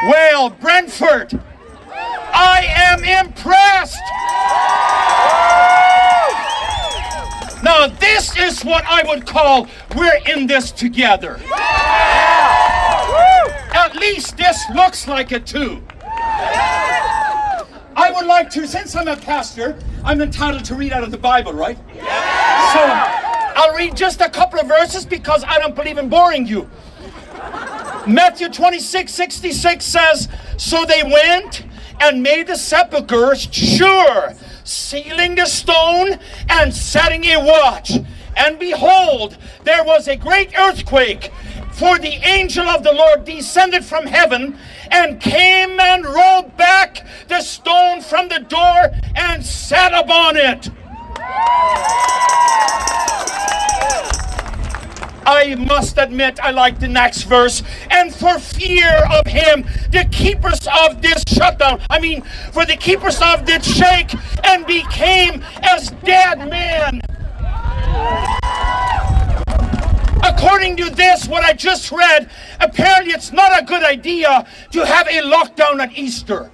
Well, Brantford, I am impressed. Now, this is what I would call we're in this together. At least this looks like it too. I would like to, since I'm a pastor, I'm entitled to read out of the Bible, right? So I'll read just a couple of verses because I don't believe in boring you. Matthew 26:66 says, so they went and made the sepulchres sure, sealing the stone and setting a watch. And behold, there was a great earthquake, for the angel of the Lord descended from heaven and came and rolled back the stone from the door and sat upon it. I must admit I like the next verse. And for fear of him, the keepers of this for the keepers of did shake and became as dead men. According to this, what I just read, apparently it's not a good idea to have a lockdown at Easter.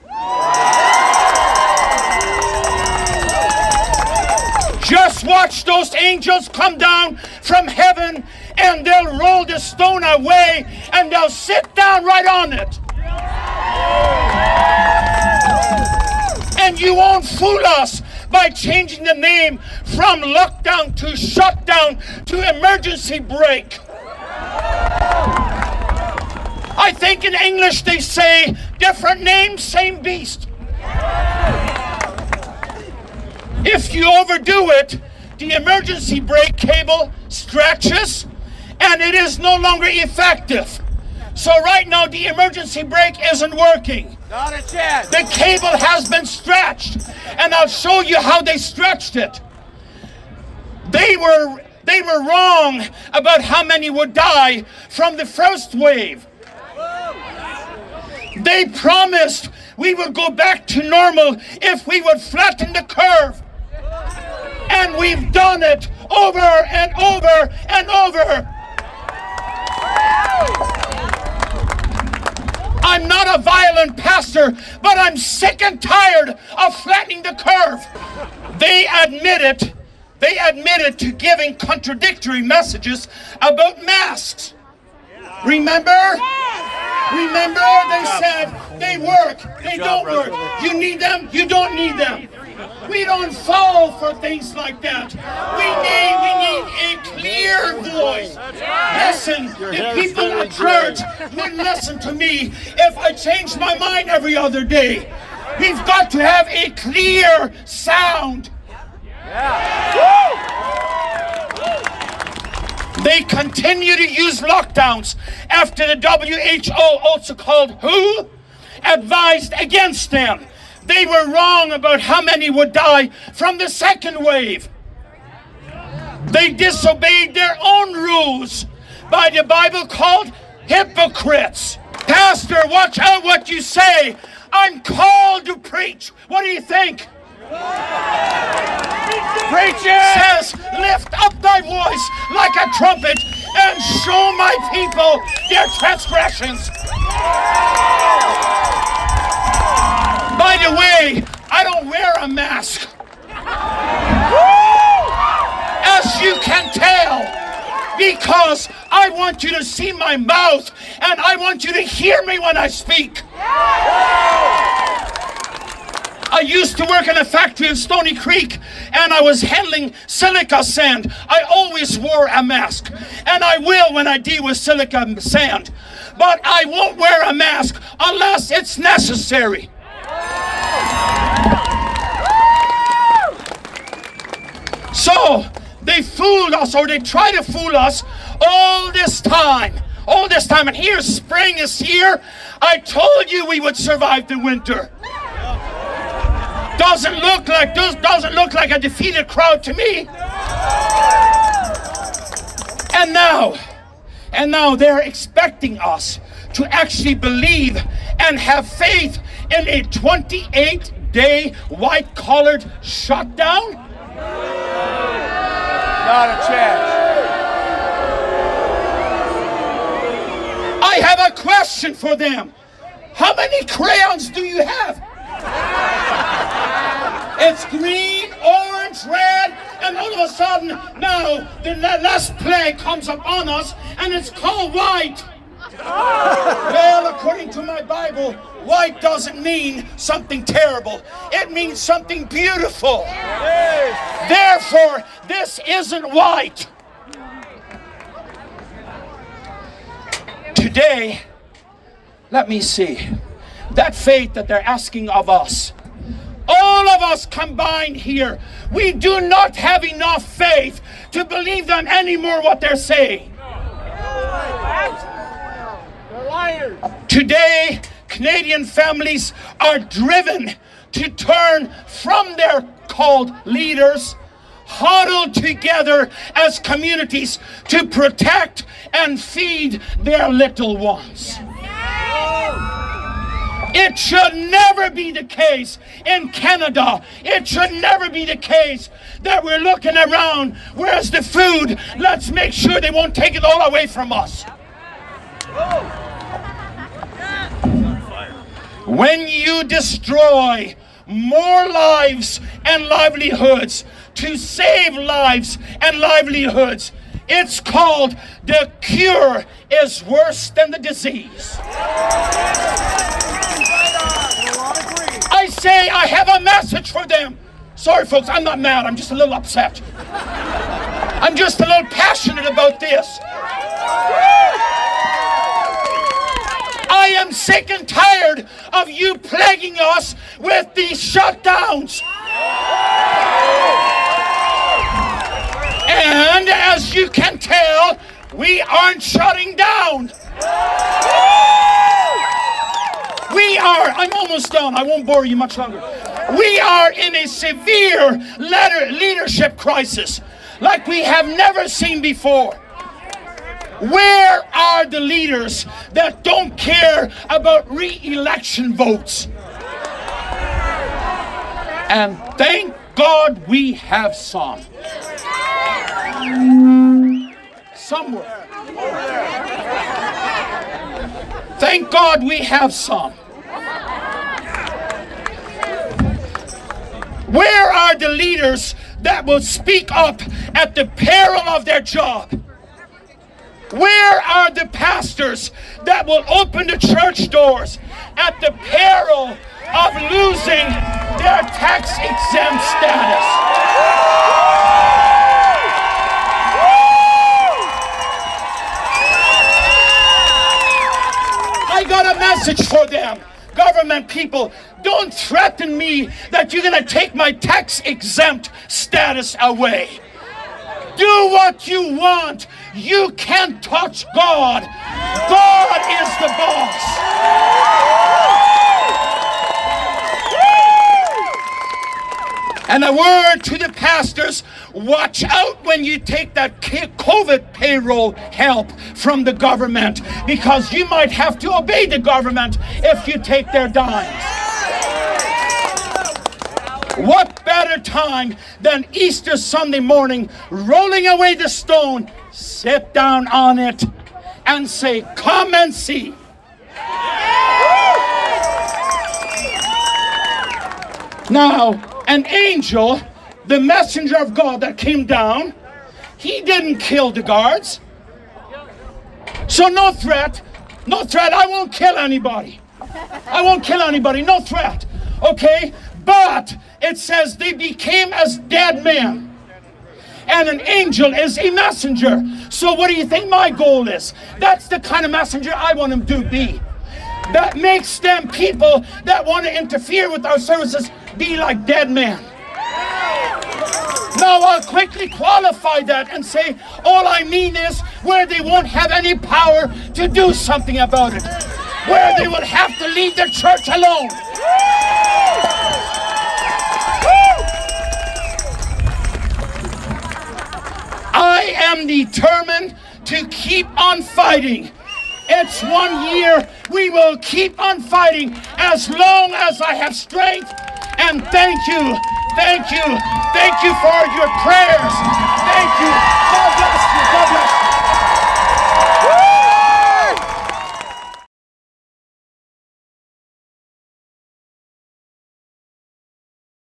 Just watch those angels come down from heaven and they'll roll the stone away and they'll sit down right on it. And you won't fool us by changing the name from lockdown to shutdown to emergency brake. I think in English they say different name, same beast. If you overdo it, the emergency brake cable stretches and it is no longer effective. So right now the emergency brake isn't working. Not a chance. The cable has been stretched, and I'll show you how they stretched it. They were wrong about how many would die from the first wave. They promised we would go back to normal if we would flatten the curve. And we've done it over and over and over. I'm not a violent pastor, but I'm sick and tired of flattening the curve. They admitted to giving contradictory messages about masks. Remember? They said they work, they don't work. You need them, you don't need them. We don't fall for things like that. We need a clear voice. Listen, if people at church would listen to me if I changed my mind every other day. We've got to have a clear sound. They continue to use lockdowns after the WHO, also called WHO, advised against them. They were wrong about how many would die from the second wave. They disobeyed their own rules by the Bible called hypocrites. Pastor, watch out what you say. I'm called to preach. What do you think? Preach it! Says, lift up thy voice like a trumpet and show my people their transgressions. By the way, I don't wear a mask. As you can tell, because I want you to see my mouth and I want you to hear me when I speak. I used to work in a factory in Stony Creek and I was handling silica sand. I always wore a mask, and I will when I deal with silica sand. But I won't wear a mask unless it's necessary. So they fooled us, or they try to fool us all this time. And here, spring is here. I told you we would survive the winter. Doesn't look like a defeated crowd to me. And now they're expecting us to actually believe and have faith in a 28-day white-collared shutdown? Not a chance. I have a question for them. How many crayons do you have? It's green, orange, red, and all of a sudden, now the last plague comes upon us, and it's called white. Well, according to my Bible, white doesn't mean something terrible. It means something beautiful. Therefore, this isn't white. Today, let me see, that faith that they're asking of us, all of us combined here, we do not have enough faith to believe them anymore what they're saying. They're liars. Today, Canadian families are driven to turn from their called leaders, huddled together as communities to protect and feed their little ones. It should never be the case in Canada. It should never be the case that we're looking around. Where's the food? Let's make sure they won't take it all away from us. When you destroy more lives and livelihoods to save lives and livelihoods, it's called the cure is worse than the disease. I say I have a message for them. Sorry folks, I'm not mad, I'm just a little upset. I'm just a little passionate about this. I am sick and tired of you plaguing us with these shutdowns. And as you can tell, we aren't shutting down. We are, I'm almost done, I won't bore you much longer. We are in a severe leadership crisis like we have never seen before. Where are the leaders that don't care about re-election votes? And thank God we have some. Somewhere. Thank God we have some. Where are the leaders that will speak up at the peril of their job? Where are the pastors that will open the church doors at the peril of losing their tax-exempt status? I got a message for them. Government people, don't threaten me that you're going to take my tax-exempt status away. Do what you want. You can't touch God. God is the boss. And a word to the pastors, watch out when you take that COVID payroll help from the government, because you might have to obey the government if you take their dimes. What better time than Easter Sunday morning, rolling away the stone, sit down on it and say, come and see. Now, an angel, the messenger of God that came down, he didn't kill the guards. So no threat, I won't kill anybody. No threat, okay? But it says they became as dead men. And an angel is a messenger. So what do you think my goal is? That's the kind of messenger I want them to be. That makes them people that want to interfere with our services be like dead men. Now I'll quickly qualify that and say, all I mean is where they won't have any power to do something about it. Where they will have to leave the church alone. I am determined to keep on fighting. It's 1 year. We will keep on fighting as long as I have strength. And thank you for your prayers. Thank you. God bless you. God bless you.